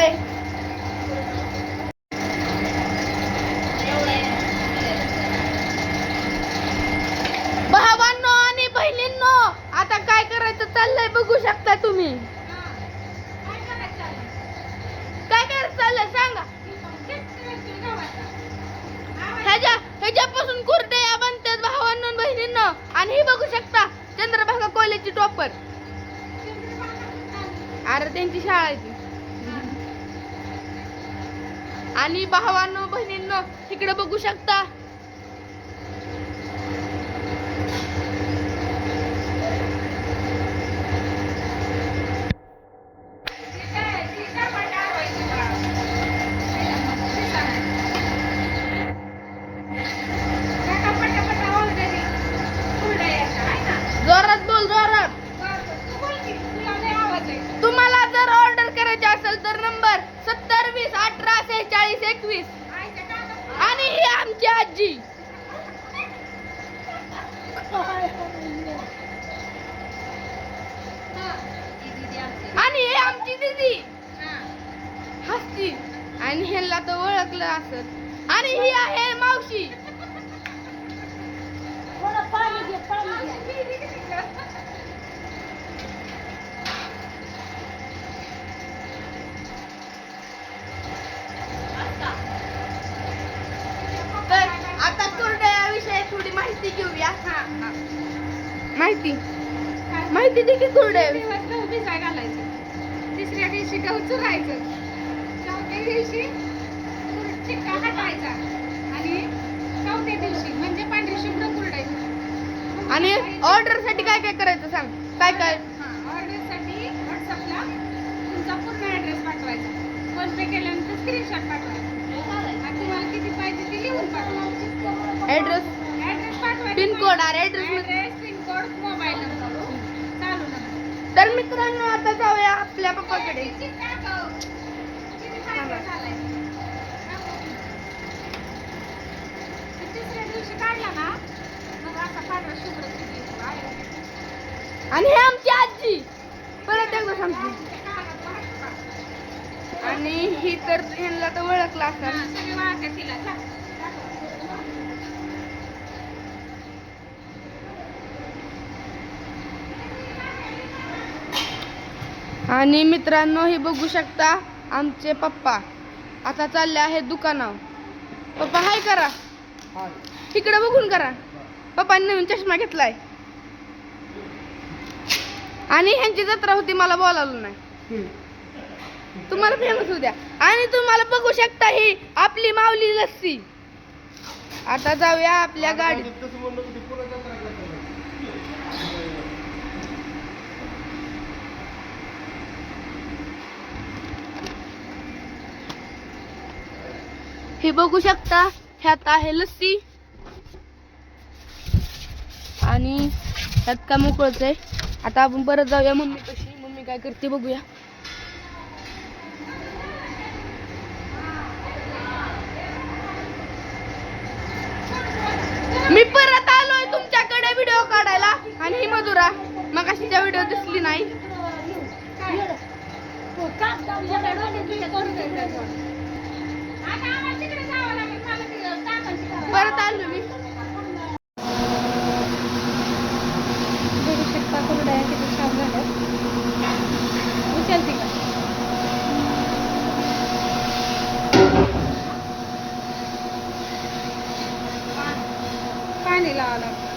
आहे. भावांनो आणि बहिणींनो, आता काय करायचं चाललंय बघू शकता तुम्ही. काय करायचं चाललंय सांगा. ह्याच्यापासून कुरडया बनतात भावांनो आणि बहिणींनो. आणि ही बघू शकता चंद्रभागा कॉलेजची टॉपर. अरे त्यांची शाळा आहे ती. आणि भावांनो बहिणींनो इकडे बघू शकता. जोरात बोल, जोरात. तुम्हाला जर ऑर्डर करायची असेल तर नंबर 7020184621. आणि ही आमची आजी. आणि हे आमची दीदी हसती. आणि ह्याला तर ओळखलं असत. आणि ही आहे मावशी. तर आता कुरडया विषयी थोडी माहिती घेऊया. माहिती दे की कुरडया. गहू भिजाय घालायचं, तिसऱ्या दिवशी गहू चुरायचं, चौथ्या दिवशी चिक्का हटायचा आणि चौथ्या दिवशी म्हणजे पांढरी शुभ्र कुरडायची. आणि ऑर्डर साठी काय काय करायचं सांग. काय काय ऑर्डर साठी व्हॉट्सअपला तुमचा पूर्ण ऍड्रेस पाठवायचा. फोन पे केल्यानंतर स्क्रीनशॉट पाठवायचा. आणि तुम्हाला किती पाहिजे ते लिहून पाठवायचं. ऍड्रेस पाठवायचा. Pin code address pin code, mobile number, चालू नंबर. तर मित्रांनो आता जाऊया आपल्या पप्पाकडे. तिसऱ्या दिवशी काढला ना मग असा पांढरा शुभ्र चिकन. आणि हे आमची आजी. परत एकदा सांगते. आणि ही तर ह्यांना तर ओळखला असेल. सगळे वाळतात तिला. आणि मित्रांनो हे बघू शकता आमचे पप्पा आता चालले आहेत दुकानावर. पप्पा हाय करा. इकडे बघून करा. पप्पांनी नवीन चष्मा घेतलाय. आणि ह्यांची जत्रा होती मला बोलावलं नाही. तुम्हाला फेमस होऊ द्या. आणि तुम्हाला बघू शकता ही आपली माऊली लस्सी. आता जाऊया आपल्या गाडीत. हे बघू शकता ह्यात आहे लस्सी. आणि ह्यात का मोकळच आहे. आता आपण परत जाऊया मम्मी कशी. मम्मी काय करते बघूया. मी परत आलोय तुमच्याकडे व्हिडिओ काढायला. आणि ही मधुरा मग अशीच्या व्हिडिओ दिसली नाही. परत आलो मी. बघू शकता कुरडया किती छान झाल्या. उचलते का? पाणी लावावं लागतं.